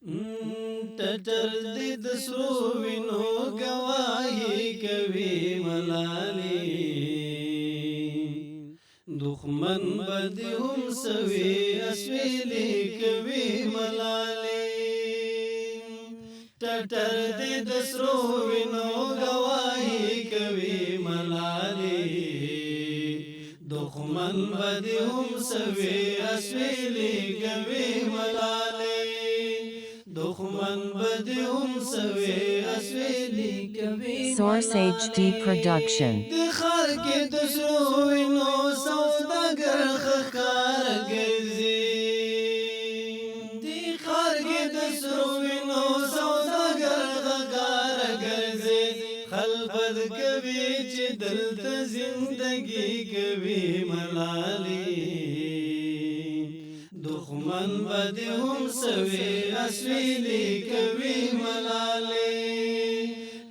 ټټر دې د سرو وینو گواهی کوي ملالي دښمن به دې هم سوي اسویلي کوي ملالي ټټر دې د سرو وینو گواهی کوي ملالي دښمن به دې هم سوي اسویلي کوي ملالي دښمن به دې هم سوي اسویلي کوي Source HD Production. د ښار کې د سرو وینو سوداګر ښکار ګرځي د ښار کې د سرو وینو سوداګر ښکار ګرځي خلبد کوي چې دلته زندگی کوي ملالي دښمن به دې هم سوي اسویلي کوي ملالي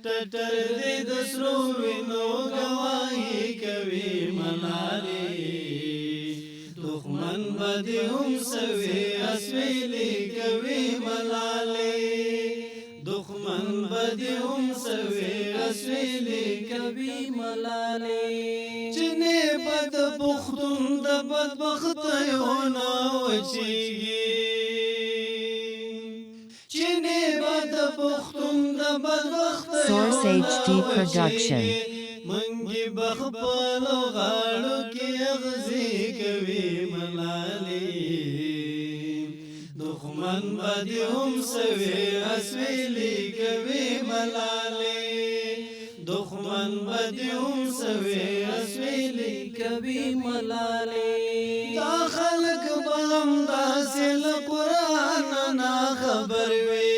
ټټر دې د سرو وینو گواهی کوي ملالي دښمن به دې هم سوي اسویلي کوي ملالي دښمن به دې هم سوي اسویلي کوي ملالي چنه بد پختون د بدبختیونه وچیږي چنه بد پختون د Source HD Production. منګي بخپل غاړو کې اغزي کوي ملالي دښمن به دې هم سوي اسویلي کوي ملالي دښمن به دې هم سوي اسویلي کوي ملالي دا خلک به هم داسې له قرآن نه خبر وي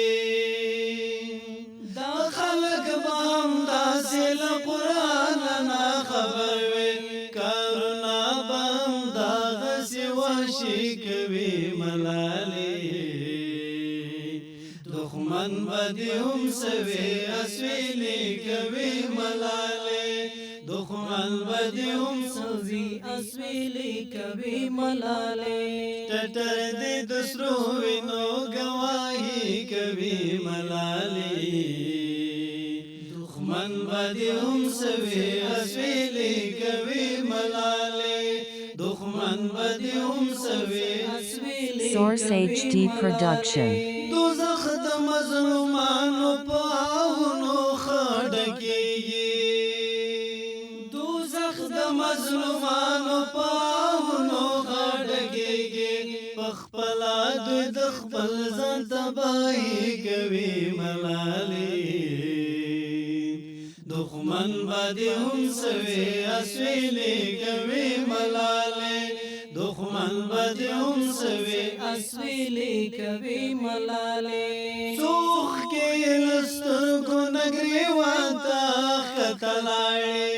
دا خلک به هم داسې له قرآن نه خبر وي کارونه به هم دغسې وحشي کوي ملالي دښمن به دې هم سوي اسویلي کوي ملالي دښمن به دې هم سوي اسویلي کوي ملالي ټټر دې د سرو وینو گواهی کوي ملالي دښمن به دې هم سوي اسویلي کوي ملالي دښمن به دې هم سوي اسویلي Source HD Production. دوزخ د مظلومانو په آهونو خړکېږي دوزخ د مظلومانو په آهونو خړکېږي په خپله دوی د خپل ځان تباهي کوي ملالي دښمن به دې هم سوي اسویلي کوي ملالي دښمن به دې هم سوي اسویلي کوي ملالي څوخ کې له سترګو نه ګریوان ته ښکته لاړې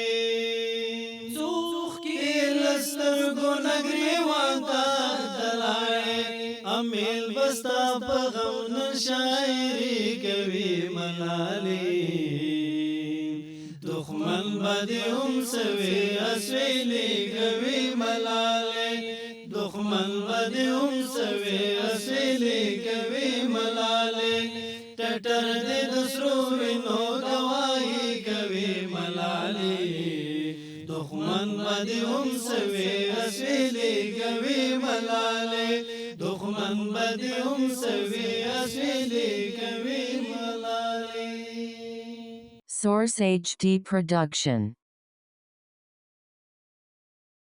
څوخ کې له سترګو نه ګریوان ته ښکته لاړې امیل به ستا په غم نه شاعري کوي ملالي دښمن به دې هم سوي اسویلي کوي ملالي دښمن به دې هم سوي اسویلي کوي ملالي ټټر دې د سرو وینو گواهی کوي ملالي دښمن به دې هم سوي اسویلي کوي ملالي دښمن به دې هم سوي اسویلي کوي ملالي Source HD Production.